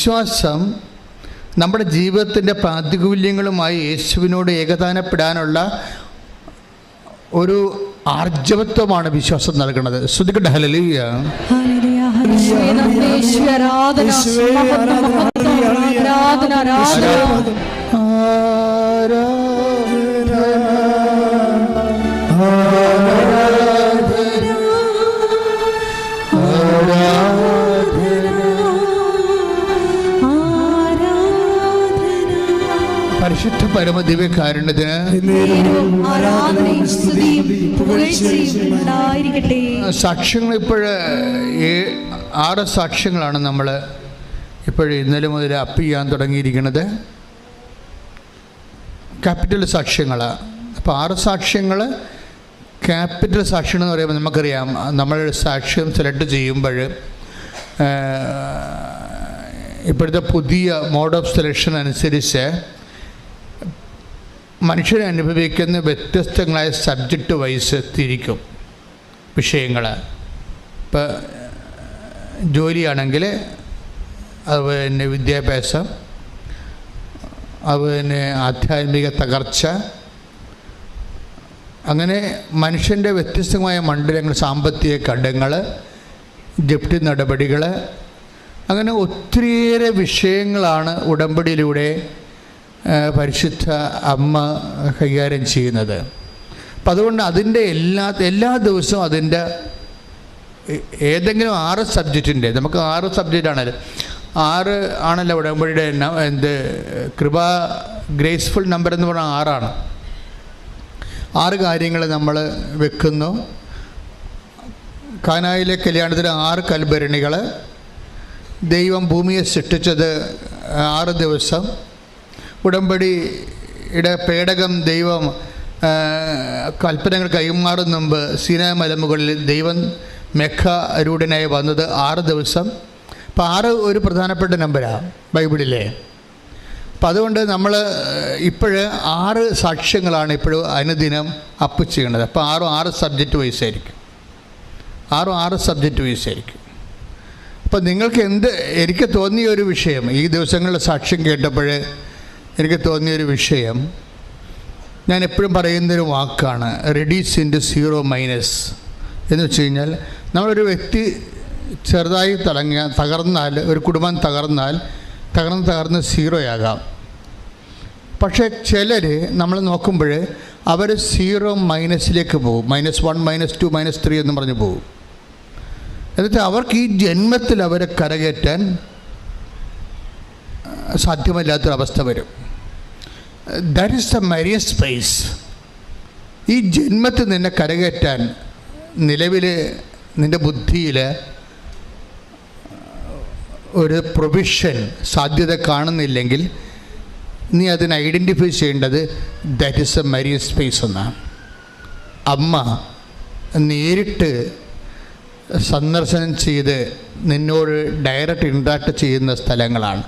വിശ്വാസം നമ്മുടെ ജീവിതത്തിൻ്റെ പ്രാതികൂല്യങ്ങളുമായി യേശുവിനോട് ഏകദാനപ്പെടാനുള്ള ഒരു ആർജവത്വമാണ് വിശ്വാസം നൽകുന്നത്. ശ്രുതികട്ടെ ഹല്ലേലൂയ. പരിശുദ്ധ പരമദിവ്യകാരുണ്യത്തിന് സാക്ഷ്യങ്ങൾ ഇപ്പോഴ് 6 സാക്ഷ്യങ്ങളാണ് നമ്മൾ ഇപ്പോഴും ഇന്നലെ മുതൽ അപ്പ് ചെയ്യാൻ തുടങ്ങിയിരിക്കുന്നത്. ക്യാപിറ്റൽ സാക്ഷ്യങ്ങളാണ്. അപ്പോൾ 6 സാക്ഷ്യങ്ങൾ ക്യാപിറ്റൽ സാക്ഷ്യം എന്ന് പറയുമ്പോൾ നമുക്കറിയാം, നമ്മൾ സാക്ഷ്യം സെലക്ട് ചെയ്യുമ്പോൾ ഇപ്പോഴത്തെ പുതിയ മോഡ് ഓഫ് സെലക്ഷൻ അനുസരിച്ച് മനുഷ്യരെ അനുഭവിക്കുന്ന വ്യത്യസ്തങ്ങളായ സബ്ജക്റ്റ് വൈസ് തിരിക്കും വിഷയങ്ങൾ. ഇപ്പോൾ ജോലിയാണെങ്കിൽ അതുപോലെ തന്നെ വിദ്യാഭ്യാസം, അതുപോലെ തന്നെ ആധ്യാത്മിക തകർച്ച, അങ്ങനെ മനുഷ്യൻ്റെ വ്യത്യസ്തമായ മണ്ഡലങ്ങൾ, സാമ്പത്തിക ഘടകങ്ങൾ, ജപ്തി നടപടികൾ, അങ്ങനെ ഒത്തിരിയേറെ വിഷയങ്ങളാണ് ഉടമ്പടിയിലൂടെ പരിശുദ്ധ അമ്മ കൈകാര്യം ചെയ്യുന്നത്. അപ്പം അതുകൊണ്ട് അതിൻ്റെ എല്ലാ ദിവസവും അതിൻ്റെ ഏതെങ്കിലും 6 സബ്ജക്റ്റിൻ്റെ, നമുക്ക് 6 സബ്ജക്റ്റാണല്ലോ, 6 ആണല്ലോ ഉടമ്പടിയുടെ കൃപ ഗ്രേസ്ഫുൾ നമ്പർ എന്ന് പറഞ്ഞാൽ 6 6 കാര്യങ്ങൾ നമ്മൾ വെക്കുന്നു. കാനായിലെ കല്യാണത്തിന് 6 കൽഭരണികൾ, ദൈവം ഭൂമിയെ സൃഷ്ടിച്ചത് 6 ദിവസം, ഉടമ്പടിയുടെ പേടകം ദൈവം കൽപ്പനകൾ കൈമാറും മുമ്പ് സീനായ് മലമുകളിൽ ദൈവം മെഘാരൂഢനായി വന്നത് 6 ദിവസം. അപ്പോൾ 6 ഒരു പ്രധാനപ്പെട്ട നമ്പരാണ് ബൈബിളിലെ. അപ്പം അതുകൊണ്ട് നമ്മൾ 6 സാക്ഷ്യങ്ങളാണ് ഇപ്പോഴും അനുദിനം അപ്പ് ചെയ്യുന്നത്. അപ്പോൾ 6 സബ്ജക്റ്റ് വൈസ് ആയിരിക്കും. 6 സബ്ജക്റ്റ് വൈസ് ആയിരിക്കും. അപ്പം നിങ്ങൾക്ക് എനിക്ക് തോന്നിയൊരു വിഷയം, ഈ ദിവസങ്ങളിലെ സാക്ഷ്യം കേട്ടപ്പോൾ എനിക്ക് തോന്നിയൊരു വിഷയം, ഞാൻ എപ്പോഴും പറയുന്നൊരു വാക്കാണ് റെഡ്യൂസ് ഇൻറ്റു 0- എന്ന് വെച്ച് കഴിഞ്ഞാൽ, നമ്മളൊരു വ്യക്തി ചെറുതായി തകർന്നാൽ, ഒരു കുടുംബം തകർന്ന് 0 ആകാം. പക്ഷേ ചിലർ നമ്മൾ നോക്കുമ്പോൾ അവർ 0- പോകും, -1, -2, -3 എന്ന് പറഞ്ഞ് പോകും. എന്നിട്ട് അവർക്ക് ഈ ജന്മത്തിൽ അവരെ കരകയറ്റാൻ സാധ്യമല്ലാത്തൊരവസ്ഥ വരും. That is the Marian space. ഈ ജന്മത്തിൽ നിന്നെ കരകയറ്റാൻ നിലവിൽ നിൻ്റെ ബുദ്ധിയിൽ ഒരു പ്രൊവിഷൻ സാധ്യത കാണുന്നില്ലെങ്കിൽ നീ അതിനെ ഐഡൻറ്റിഫൈ ചെയ്യേണ്ടത് that is A Marian space എന്നാണ്. അമ്മ നേരിട്ട് സന്ദർശനം ചെയ്ത് നിന്നോട് ഡയറക്റ്റ് ഇൻട്രാക്ട് ചെയ്യുന്ന സ്ഥലങ്ങളാണ്.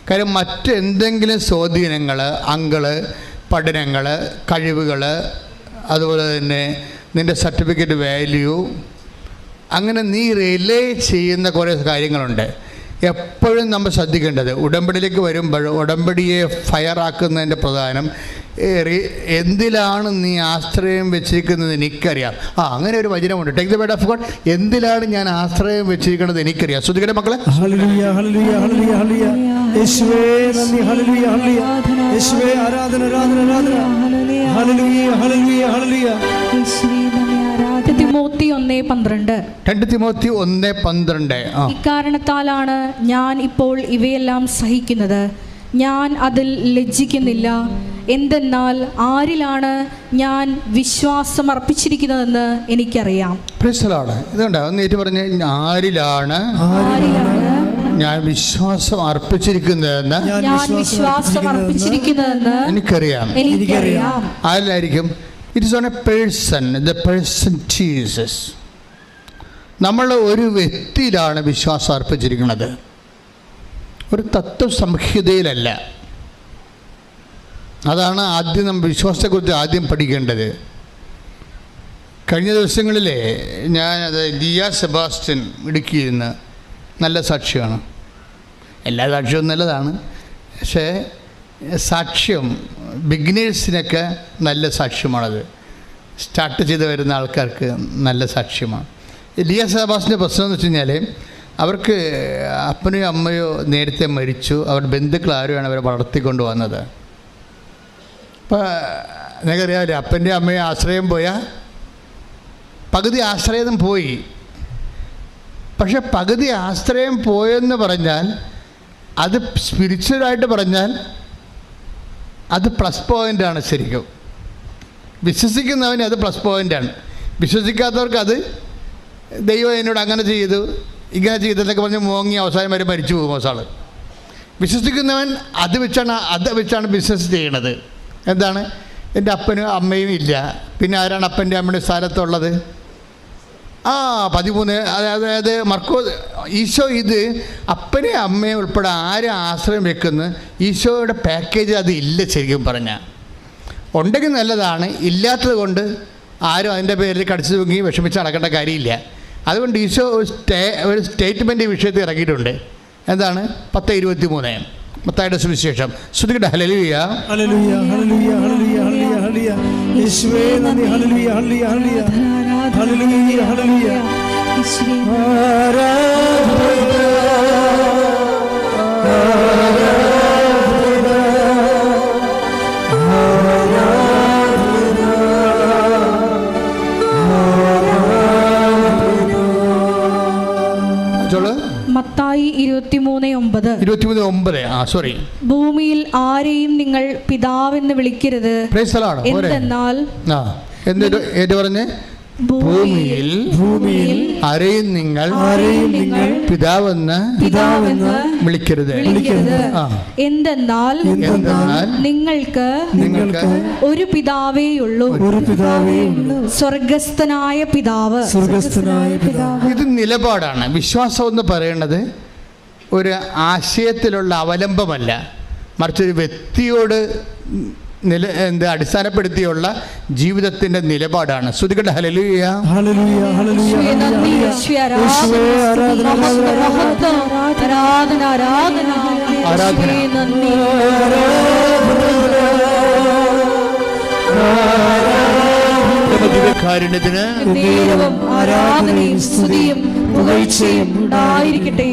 കാര്യം മറ്റെന്തെങ്കിലും സ്വാധീനങ്ങൾ, പഠനങ്ങൾ, കഴിവുകൾ, അതുപോലെ തന്നെ നിൻ്റെ സർട്ടിഫിക്കറ്റ് വാല്യൂ, അങ്ങനെ നീ റിലേ ചെയ്യുന്ന കുറേ കാര്യങ്ങളുണ്ട്. എപ്പോഴും നമ്മൾ ശ്രദ്ധിക്കേണ്ടത്, ഉടമ്പടിയിലേക്ക് വരുമ്പോൾ ഉടമ്പടിയെ ഫയറാക്കുന്നതിൻ്റെ പ്രധാനം എന്തിലാണ് നീ ആശ്രയം വെച്ചിരിക്കുന്നത് എനിക്കറിയാം. അങ്ങനെ ഒരു വചനമുണ്ട്, take the word of God. എന്തിലാണ് ഞാൻ ആശ്രയം വെച്ചിരിക്കുന്നത് എനിക്കറിയാം. ശ്രദ്ധിക്കട്ടെ മക്കളെ. ഹല്ലേലൂയ ഹല്ലേലൂയ ഹല്ലേലൂയ ഹല്ലേലൂയ. യേശുവേ നന്ദി. ഹല്ലേലൂയ ഹല്ലേലൂയ. യേശുവേ ആരാധന ആരാധന ആരാധന. ഹല്ലേലൂയ ഹല്ലേലൂയ ഹല്ലേലൂയ. യേശുവേ നന്ദി ആരാധന. തിമോത്തി 1:12. 2 തിമോത്തി 1:12. ഇക്കാരണത്താലാണ് ഞാൻ ഇപ്പോൾ ഇവയെല്ലാം സഹിക്കുന്നത്, ഞാൻ അതിൽ ലജ്ജിക്കുന്നില്ല. എന്തെന്നാൽ ആരിലാണ് ഞാൻ വിശ്വാസം അർപ്പിച്ചിരിക്കുന്നതെന്ന് എനിക്കറിയാം. ഇതുണ്ട്, ഒന്ന് ഏറ്റു പറഞ്ഞ്, ആരിലാണ് ഞാൻ വിശ്വാസം അർപ്പിച്ചിരിക്കുന്നതെന്ന് എനിക്കറിയാം. ആരിലായിരിക്കും? It is on a person, the person Jesus. നമ്മൾ ഒരു വ്യക്തിയിലാണ് വിശ്വാസം അർപ്പിച്ചിരിക്കുന്നത്, ഒരു തത്വസംഹിതയിലല്ല. അതാണ് ആദ്യം നമ്മൾ വിശ്വാസത്തെക്കുറിച്ച് ആദ്യം പഠിക്കേണ്ടത്. കഴിഞ്ഞ ദിവസങ്ങളിലെ ഞാനത് ലിയ സെബാസ്റ്റ്യൻ ഇടുക്കിയിരുന്ന് നല്ല സാക്ഷിയാണ്. എല്ലാ സാക്ഷ്യവും നല്ലതാണ്, പക്ഷേ സാക്ഷ്യം ബിഗിനേഴ്സിനൊക്കെ നല്ല സാക്ഷ്യമാണത്. സ്റ്റാർട്ട് ചെയ്ത് വരുന്ന ആൾക്കാർക്ക് നല്ല സാക്ഷ്യമാണ്. ലിയ സെബാസ്റ്റിൻ്റെ പ്രശ്നം എന്ന് വെച്ച് കഴിഞ്ഞാൽ അവർക്ക് അപ്പനോ അമ്മയോ നേരത്തെ മരിച്ചു. അവരുടെ ബന്ധുക്കൾ ആരുമാണ് അവരെ വളർത്തിക്കൊണ്ട് വന്നത്. അപ്പോൾ നിങ്ങൾക്കറിയാമല്ലോ, അപ്പൻ്റെ അമ്മയെ ആശ്രയം പോയാൽ പകുതി ആശ്രയം പോയി. പക്ഷെ പകുതി ആശ്രയം പോയെന്ന് പറഞ്ഞാൽ അത് സ്പിരിച്വലായിട്ട് പറഞ്ഞാൽ അത് പ്ലസ് പോയിൻ്റാണ്. ശരിക്കും വിശ്വസിക്കുന്നവന് അത് പ്ലസ് പോയിൻ്റാണ്. വിശ്വസിക്കാത്തവർക്ക് അത് ദൈവം എന്നോട് അങ്ങനെ ചെയ്തു ഇങ്ങനെ ചെയ്തതെന്നൊക്കെ പറഞ്ഞ് മോങ്ങി അവസാനം വരെ മരിച്ചു പോകും അവസാൾ. വിശ്വസിക്കുന്നവൻ അത് വെച്ചാണ് ബിസിനസ് ചെയ്യണത്. എന്താണ്? എൻ്റെ അപ്പനും അമ്മയും ഇല്ല, പിന്നെ ആരാണ് അപ്പൻ്റെ അമ്മയുടെ സ്ഥാനത്തുള്ളത്? 13. അതായത് ഈശോ ഇത് അപ്പനെ അമ്മയെ ഉൾപ്പെടെ ആരും ആശ്രയം വെക്കുന്നു. ഈശോയുടെ പാക്കേജ് അത് ഇല്ല. ശരിക്കും പറഞ്ഞാൽ ഉണ്ടെങ്കിൽ നല്ലതാണ്, ഇല്ലാത്തത് കൊണ്ട് ആരും അതിൻ്റെ പേരിൽ കടിച്ചു തൂങ്ങി വിഷമിച്ച് നടക്കേണ്ട കാര്യമില്ല. അതുകൊണ്ട് ഈശോ ഒരു സ്റ്റേറ്റ്മെൻ്റ് ഈ വിഷയത്തിൽ ഇറങ്ങിയിട്ടുണ്ട്. എന്താണ്? 10:23 മത്തായിയുടെ സുവിശേഷം. ശ്രുതികട്ടെ. ഹല്ലേലൂയ ഹല്ലേലൂയ ഹല്ലേലൂയ ഹല്ലേലൂയ ഹല്ലേലൂയ യേശുവേ നന്ദി. ഹല്ലേലൂയ ഹല്ലേലൂയ ഹല്ലേലൂയ ഹല്ലേലൂയ മത്തായി 23:9. സോറി. ഭൂമിയിൽ ആരെയും നിങ്ങൾ പിതാവെന്ന് വിളിക്കരുത്, എന്തെന്നാൽ ഭൂമിയിൽ ആരെയും നിങ്ങൾ പിതാവെന്ന് വിളിക്കരുത്, എന്തെന്നാൽ നിങ്ങൾക്ക് ഒരു പിതാവേയുള്ളൂ, സ്വർഗസ്ഥനായ പിതാവ്. ഇത് നിലപാടാണ്. വിശ്വാസം എന്ന് പറയുന്നത് ഒരു ആശയത്തിലുള്ള അവലംബമല്ല, മറിച്ചൊരു വ്യക്തിയോട് അടിസ്ഥാനപ്പെടുത്തിയുള്ള ജീവിതത്തിന്റെ നിലപാടാണ്. ശ്രുതികട്ടെ. ഹല്ലേലൂയ ഹല്ലേലൂയ ഹല്ലേലൂയ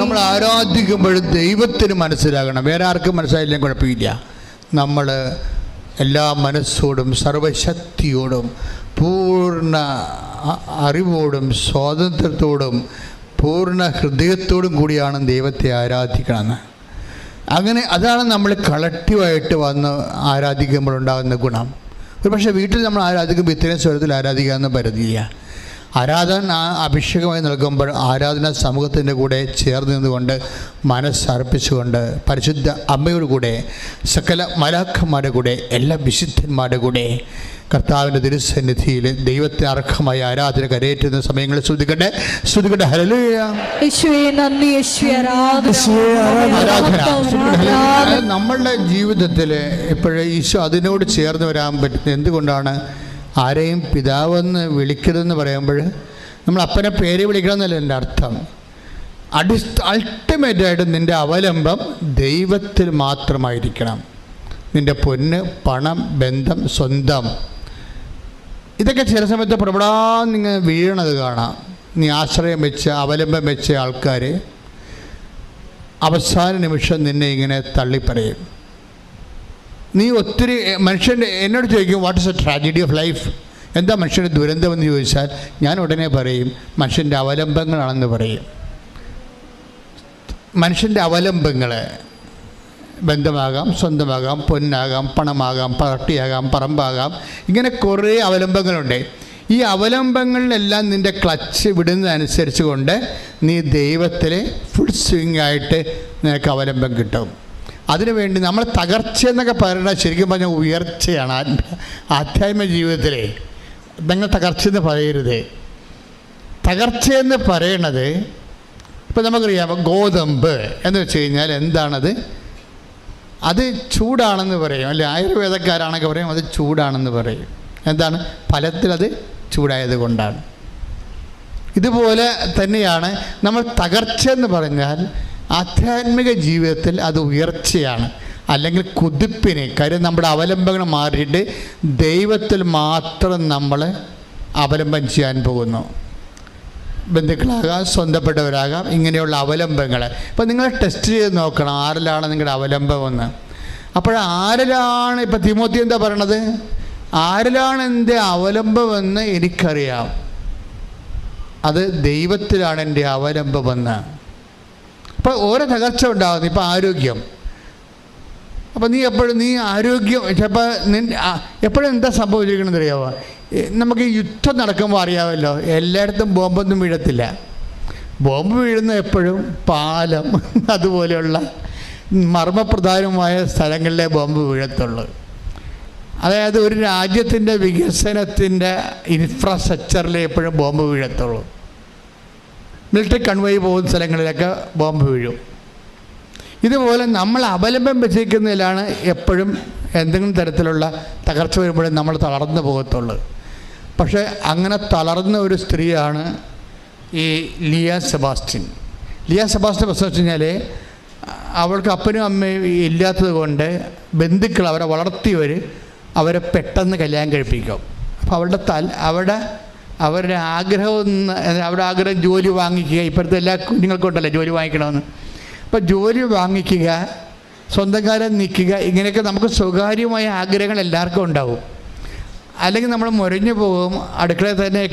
നമ്മൾ ആരാധിക്കുമ്പോൾ ദൈവത്തിന് മനസ്സിലാകണം. വേറെ ആർക്കും മനസ്സിലായില്ലെങ്കിൽ കുഴപ്പമില്ല. നമ്മൾ എല്ലാ മനസ്സോടും സർവശക്തിയോടും പൂർണ്ണ അറിവോടും സ്വാതന്ത്ര്യത്തോടും പൂർണ്ണ ഹൃദയത്തോടും കൂടിയാണ് ദൈവത്തെ ആരാധിക്കണമെന്ന്. അങ്ങനെ അതാണ് നമ്മൾ കളക്റ്റീവായിട്ട് വന്ന് ആരാധിക്കുമ്പോഴുണ്ടാകുന്ന ഗുണം. ഒരു പക്ഷേ വീട്ടിൽ നമ്മൾ ആരാധിക്കുമ്പോൾ ഇത്രയും സ്വരത്തിൽ ആരാധിക്കാമെന്ന് പരിധിയില്ല. ആരാധന അഭിഷേകമായി നൽകുമ്പോൾ ആരാധന സമൂഹത്തിൻ്റെ കൂടെ ചേർന്ന് നിന്നുകൊണ്ട് മനസ്സർപ്പിച്ചുകൊണ്ട് പരിശുദ്ധ അമ്മയുടെ കൂടെ സകല മലാഖന്മാരുടെ കൂടെ എല്ലാ വിശുദ്ധന്മാരുടെ കൂടെ കർത്താവിൻ്റെ തിരുസന്നിധിയിൽ ദൈവത്തെ അർഹമായ ആരാധന കരയേറ്റുന്ന സമയങ്ങളിൽ ശ്രുതികട്ടെ. ഹല്ലേലൂയ. നമ്മളുടെ ജീവിതത്തിൽ എപ്പോഴും ഈശോ അതിനോട് ചേർന്ന് വരാൻ പറ്റുന്നത് എന്തുകൊണ്ടാണ്? ആരെയും പിതാവെന്ന് വിളിക്കരുതെന്ന് പറയുമ്പോൾ നമ്മൾ അപ്പനെ പേര് വിളിക്കണമെന്നല്ല എൻ്റെ അർത്ഥം. അൾട്ടിമേറ്റായിട്ട് നിൻ്റെ അവലംബം ദൈവത്തിൽ മാത്രമായിരിക്കണം. നിൻ്റെ പൊന്ന്, പണം, ബന്ധം, സ്വന്തം, ഇതൊക്കെ ചില സമയത്ത് പ്രബടാന്നിങ്ങനെ വീഴണത് കാണാം. നീ ആശ്രയം വെച്ച് അവലംബം വെച്ച ആൾക്കാർ അവസാന നിമിഷം നിന്നെ ഇങ്ങനെ തള്ളിപ്പറയും. നീ ഒത്തിരി മനുഷ്യൻ്റെ എന്നോട് ചോദിക്കും what is A tragedy of life, എന്താ മനുഷ്യൻ്റെ ദുരന്തമെന്ന് ചോദിച്ചാൽ ഞാൻ ഉടനെ പറയും മനുഷ്യൻ്റെ അവലംബങ്ങളാണെന്ന് പറയും. മനുഷ്യൻ്റെ അവലംബങ്ങൾ ബന്ധമാകാം, സ്വന്തമാകാം, പൊന്നാകാം, പണമാകാം, പാർട്ടിയാകാം, പറമ്പാകാം, ഇങ്ങനെ കുറേ അവലംബങ്ങളുണ്ട്. ഈ അവലംബങ്ങളിലെല്ലാം നിൻ്റെ ക്ലച്ച് വിടുന്നതനുസരിച്ച് കൊണ്ട് നീ ദൈവത്തിൽ ഫുൾ സ്വിങ് ആയിട്ട് നിനക്ക് അവലംബം കിട്ടും. അതിനുവേണ്ടി നമ്മൾ തകർച്ച എന്നൊക്കെ പറയുന്നത് ശരിക്കും പറഞ്ഞാൽ ഉയർച്ചയാണ്. ആധ്യാത്മിക ജീവിതത്തിലെ നിങ്ങൾ തകർച്ചയെന്ന് പറയരുത്. തകർച്ചയെന്ന് പറയണത് ഇപ്പം നമുക്കറിയാം, ഗോതമ്പ് എന്ന് വെച്ച് കഴിഞ്ഞാൽ എന്താണത്? അത് ചൂടാണെന്ന് പറയും, അല്ലെ? ആയുർവേദക്കാരാണൊക്കെ പറയും അത് ചൂടാണെന്ന് പറയും. എന്താണ്? ഫലത്തിലത് ചൂടായത് കൊണ്ടാണ്. ഇതുപോലെ തന്നെയാണ് നമ്മൾ തകർച്ച എന്ന് പറഞ്ഞാൽ ആധ്യാത്മിക ജീവിതത്തിൽ അത് ഉയർച്ചയാണ്, അല്ലെങ്കിൽ കുതിപ്പിന്. കാര്യം നമ്മുടെ അവലംബങ്ങൾ മാറിയിട്ട് ദൈവത്തിൽ മാത്രം നമ്മൾ അവലംബം ചെയ്യാൻ പോകുന്നു. ബന്ധുക്കളാകാം, സ്വന്തപ്പെട്ടവരാകാം, ഇങ്ങനെയുള്ള അവലംബങ്ങൾ. ഇപ്പം നിങ്ങൾ ടെസ്റ്റ് ചെയ്ത് നോക്കണം ആരിലാണ് നിങ്ങളുടെ അവലംബമെന്ന്. ആരിലാണ്, ഇപ്പം തിമോത്തി എന്താ പറയണത്, ആരിലാണ് എൻ്റെ അവലംബമെന്ന് എനിക്കറിയാം, അത് ദൈവത്തിലാണ് എൻ്റെ അവലംബമെന്ന്. അപ്പോൾ ഓരോ തകർച്ച ഉണ്ടാകുന്നു. ഇപ്പം ആരോഗ്യം, അപ്പം നീ ആരോഗ്യം ചിലപ്പോൾ എപ്പോഴും എന്താ സംഭവിച്ചിരിക്കണമെന്ന് അറിയാമോ? നമുക്ക് ഈ യുദ്ധം നടക്കുമ്പോൾ അറിയാമല്ലോ, എല്ലായിടത്തും ബോംബൊന്നും വീഴത്തില്ല. ബോംബ് വീഴുന്ന എപ്പോഴും പാലം അതുപോലെയുള്ള മർമ്മപ്രധാനമായ സ്ഥലങ്ങളിലെ ബോംബ് വീഴത്തുള്ളൂ. അതായത് ഒരു രാജ്യത്തിൻ്റെ വികസനത്തിൻ്റെ ഇൻഫ്രാസ്ട്രക്ചറിൽ എപ്പോഴും ബോംബ് വീഴത്തുള്ളൂ. മിലിറ്ററി കൺവോയ് പോകുന്ന സ്ഥലങ്ങളിലൊക്കെ ബോംബ് വീഴും. ഇതുപോലെ നമ്മൾ അവലംബം വെച്ചിരിക്കുന്നതിലാണ് എപ്പോഴും എന്തെങ്കിലും തരത്തിലുള്ള തകർച്ച വരുമ്പോഴും നമ്മൾ തളർന്നു പോകത്തുള്ളൂ. പക്ഷേ അങ്ങനെ തളർന്ന ഒരു സ്ത്രീയാണ് ഈ ലിയ സെബാസ്റ്റ്യൻ. പ്രശ്നം വെച്ച് കഴിഞ്ഞാൽ അവൾക്ക് അപ്പനും അമ്മയും ഇല്ലാത്തത് കൊണ്ട് ബന്ധുക്കൾ അവരെ വളർത്തിയവർ അവരെ പെട്ടെന്ന് കല്യാണം കഴിപ്പിക്കും. അപ്പോൾ അവരുടെ ആഗ്രഹം ജോലി വാങ്ങിക്കുക. ഇപ്പോഴത്തെ എല്ലാ കുഞ്ഞുങ്ങൾക്കും ഉണ്ടല്ലോ ജോലി വാങ്ങിക്കണമെന്ന്. അപ്പോൾ ജോലി വാങ്ങിക്കുക, സ്വന്തം കാലം നിൽക്കുക, ഇങ്ങനെയൊക്കെ നമുക്ക് സ്വകാര്യമായ ആഗ്രഹങ്ങൾ എല്ലാവർക്കും ഉണ്ടാവും. അല്ലെങ്കിൽ നമ്മൾ മുരഞ്ഞു പോകും, അടുക്കളയിൽ തന്നെ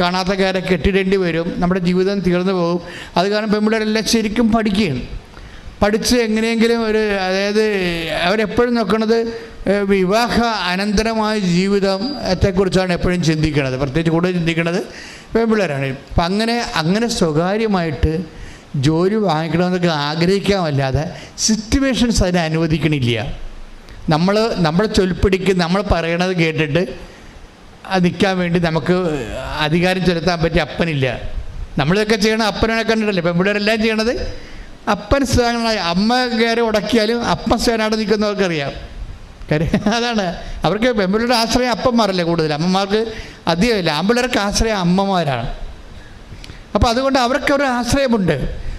കാണാത്ത കാരെ കെട്ടിടേണ്ടി വരും, നമ്മുടെ ജീവിതം തീർന്നു പോകും. അത് കാരണം പെൺപിള്ളേരെല്ലാം ശരിക്കും പഠിച്ച് എങ്ങനെയെങ്കിലും അതായത് അവരെപ്പോഴും നോക്കുന്നത് വിവാഹ അനന്തരമായ ജീവിതത്തെക്കുറിച്ചാണ് എപ്പോഴും ചിന്തിക്കുന്നത്. പ്രത്യേകിച്ച് കൂടുതൽ ചിന്തിക്കുന്നത് പെൺപിള്ളേരാണ്. അപ്പം അങ്ങനെ സ്വകാര്യമായിട്ട് ജോലി വാങ്ങിക്കണമെന്നൊക്കെ ആഗ്രഹിക്കാമല്ലാതെ സിറ്റുവേഷൻസ് അതിനെ അനുവദിക്കണില്ല. നമ്മളെ ചൊൽപ്പിടിക്ക് നമ്മൾ പറയണത് കേട്ടിട്ട് നിൽക്കാൻ വേണ്ടി നമുക്ക് അധികാരം ചെലുത്താൻ പറ്റിയ അപ്പനില്ല. നമ്മളിതൊക്കെ ചെയ്യണം അപ്പനെ കണ്ടിട്ടല്ലേ പെൺപിള്ളേരെല്ലാം ചെയ്യണത്. അപ്പൻ സ്ഥാനങ്ങളായി അമ്മ കയറി ഉടക്കിയാലും അപ്പൻ സ്ഥാനായിട്ട് നിൽക്കുന്നവർക്കറിയാം. കാര്യം അതാണ്, അവർക്ക് പെൺപിള്ളേരുടെ ആശ്രയം അപ്പന്മാരല്ലേ കൂടുതൽ, അമ്മമാർക്ക് അധികമില്ല. ആൺപിള്ളേർക്ക് ആശ്രയം അമ്മമാരാണ്. അപ്പോൾ അതുകൊണ്ട് അവർക്ക് ഒരു ആശ്രയമുണ്ട്.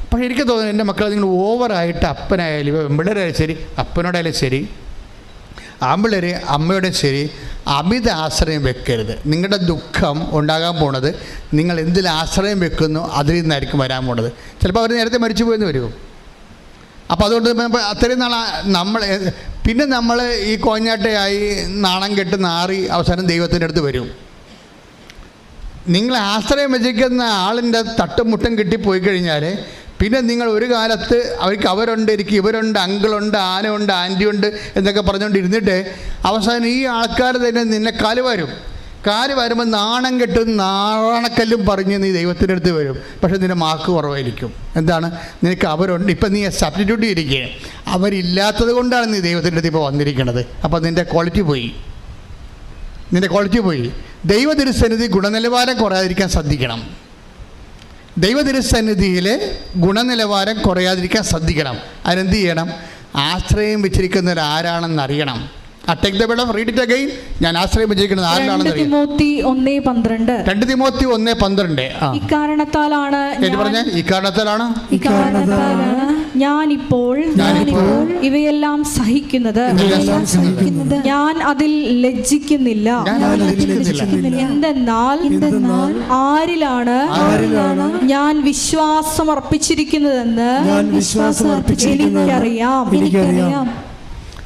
പക്ഷേ എനിക്ക് തോന്നുന്നു എൻ്റെ മക്കളെ നിങ്ങൾ ഓവറായിട്ട് അപ്പനായാലും പെൺപിള്ളേരായാലും ശരി, അപ്പനോടായാലും ശരി, ആൺപിള്ളേർ അമ്മയോടെ ശരി, അമിത ആശ്രയം വെക്കരുത്. നിങ്ങളുടെ ദുഃഖം ഉണ്ടാകാൻ പോണത് നിങ്ങൾ എന്തിൽ ആശ്രയം വെക്കുന്നു അതിൽ നിന്നായിരിക്കും വരാൻ പോണത്. ചിലപ്പോൾ അവർ നേരത്തെ മരിച്ചു പോയെന്ന് വരും. അപ്പോൾ അതുകൊണ്ട് അത്രയും പിന്നെ നമ്മൾ ഈ കോഞ്ഞാട്ടയായി നാണം കെട്ട് നാറി അവസാനം ദൈവത്തിൻ്റെ അടുത്ത് വരും. നിങ്ങൾ ആശ്രയം വെച്ചിരിക്കുന്ന ആളിൻ്റെ തട്ടും മുട്ടും കിട്ടിപ്പോയി കഴിഞ്ഞാൽ പിന്നെ നിങ്ങൾ ഒരു കാലത്ത് അവരുണ്ട്, ഇവരുണ്ട്, അങ്കിളുണ്ട്, ആനയുണ്ട്, ആൻറ്റിയുണ്ട് എന്നൊക്കെ പറഞ്ഞുകൊണ്ട് ഇരുന്നിട്ട് അവസാനം ഈ ആൾക്കാർ തന്നെ നിന്നെ കാല് വരുമ്പോൾ നാണം കെട്ടും നാണക്കല്ലും പറഞ്ഞ് നീ ദൈവത്തിൻ്റെ അടുത്ത് വരും. പക്ഷേ നിൻ്റെ മാർക്ക് കുറവായിരിക്കും. എന്താണ്? നിനക്ക് അവരുണ്ട്. ഇപ്പം നീ സബ്സ്റ്റിറ്റ്യൂട്ട് ചെയ്തിരിക്കുക, അവരില്ലാത്തത് കൊണ്ടാണ് നീ ദൈവത്തിൻ്റെ അടുത്ത് ഇപ്പോൾ വന്നിരിക്കുന്നത്. അപ്പോൾ നിൻ്റെ ക്വാളിറ്റി പോയി. ദൈവതിരുസന്നിധി ഗുണനിലവാരം കുറയാതിരിക്കാൻ ശ്രദ്ധിക്കണം. ദൈവതിരുസന്നിധിയിൽ ഗുണനിലവാരം കുറയാതിരിക്കാൻ ശ്രദ്ധിക്കണം. അതിനെന്ത് ചെയ്യണം? ആശ്രയം വെച്ചിരിക്കുന്നവർ ആരാണെന്ന് അറിയണം. Take the bed of read it again. ഞാൻ ആശ്രയം വെച്ചിരിക്കുന്നത് ആരിലാണെന്ന് അറിയാം. 2 തിമോത്തി 1:12. ഇക്കാരണത്താലാണ് ഞാനിപ്പോൾ ഇവയെല്ലാം സഹിക്കുന്നത്. ഞാൻ അതിൽ ലജ്ജിക്കുന്നില്ല. എന്തെന്നാൽ ആരിലാണ് ഞാൻ വിശ്വാസം അർപ്പിച്ചിരിക്കുന്നതെന്ന് എനിക്കറിയാം.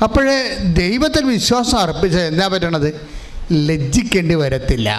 അപ്പോഴേ ദൈവത്തിൽ വിശ്വാസം അർപ്പിച്ചാൽ എന്താ പറ്റണത്? ലജ്ജിക്കേണ്ടി വരത്തില്ല.